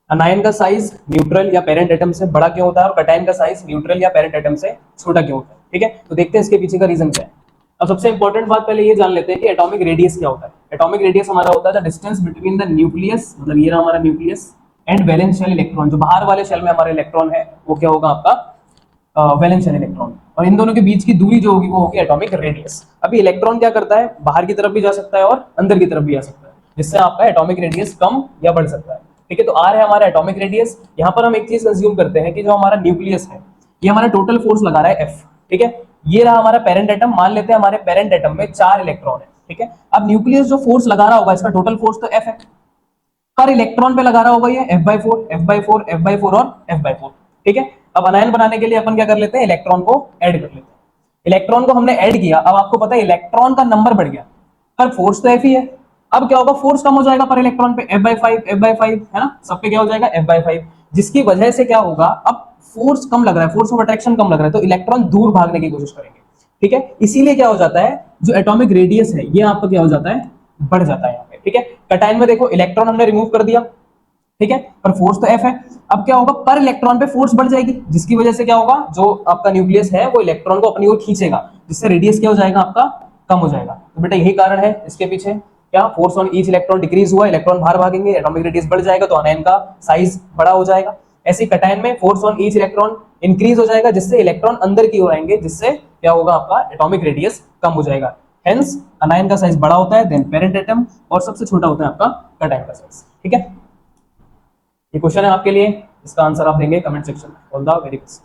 अनायन का size neutral या parent atom से बड़ा क्यों होता है और कटायन का साइज न्यूट्रल या पेरेंट एटम से छोटा क्यों होता है। ठीक है, तो देखते हैं इसके पीछे का रीजन क्या है। अब सबसे इंपॉर्टेंट बात पहले ये जान लेते हैं कि एटॉमिक रेडियस क्या होता है। एटॉमिक रेडियस हमारा होता है the distance between the nucleus, मतलब ये रहा हमारा nucleus, and valence shell electron. जो बाहर वाले शेल में हमारे इलेक्ट्रॉन है वो क्या होगा आपका वैलेंस शेल इलेक्ट्रॉन, और इन दोनों के बीच की दूरी जो होगी वो होगी एटॉमिक रेडियस। अभी इलेक्ट्रॉन क्या करता है, बाहर की तरफ भी जा सकता है और अंदर की तरफ भी आ सकता है, जिससे आपका एटॉमिक रेडियस कम या बढ़ सकता है। ठीक है, तो आर है हमारा एटॉमिक रेडियस। यहाँ पर हम एक चीज कंज्यूम करते हैं कि जो हमारा न्यूक्लियस है ये हमारा टोटल फोर्स लगा रहा है एफ। ठीक है, ये रहा हमारा पेरेंट एटम। मान लेते हैं हमारे पेरेंट एटम में 4 इलेक्ट्रॉन है। ठीक है, अब न्यूक्लियस जो फोर्स लगा रहा होगा इसका टोटल फोर्स तो एफ है, पर इलेक्ट्रॉन पे लगा रहा होगा ये F/4 F/4 F/4 और F/4। ठीक है, अब अनायन बनाने के लिए अपन क्या कर लेते हैं, इलेक्ट्रॉन को ऐड कर लेते हैं। इलेक्ट्रॉन को हमने ऐड किया, अब आपको पता है इलेक्ट्रॉन का नंबर बढ़ गया पर फोर्स तो F ही है। अब क्या होगा, फोर्स कम हो जाएगा पर इलेक्ट्रॉन पे, F/5 है ना, सब पे क्या हो जाएगा F/5, जिसकी वजह से क्या होगा, अब फोर्स कम लग रहा है, फोर्स ऑफ अट्रैक्शन कम लग रहा है, तो इलेक्ट्रॉन दूर भागने की कोशिश करेंगे। ठीक है, इसीलिए क्या हो जाता है, जो एटॉमिक रेडियस है ये आपका क्या हो जाता है, बढ़ जाता है यहाँ पे। ठीक है, कटायन में देखो इलेक्ट्रॉन हमने रिमूव कर दिया, ठीक है, पर फोर्स तो एफ है। अब क्या होगा, पर इलेक्ट्रॉन पे फोर्स बढ़ जाएगी, जिसकी वजह से क्या होगा, जो आपका न्यूक्लियस है वो इलेक्ट्रॉन को अपनी ओर खींचेगा, जिससे रेडियस क्या हो जाएगा आपका, कम हो जाएगा। तो बेटा यही कारण है इसके पीछे, क्या force on each electron decrease हुआ, इलेक्ट्रॉन बाहर भागेंगे, एटॉमिक रेडियस बढ़ जाएगा, तो अनायन का साइज बड़ा हो जाएगा। ऐसे कटायन में force on each electron increase हो जाएगा, जिससे इलेक्ट्रॉन अंदर की ओर आएंगे, जिससे क्या होगा, आपका एटॉमिक रेडियस कम हो जाएगा। हेंस अनायन का साइज बड़ा होता है देन पेरेंट एटम, और सबसे छोटा होता है आपका कटायन का साइज। ठीक है, ये क्वेश्चन है आपके लिए, इसका आंसर आप देंगे कमेंट सेक्शन में। All the very best.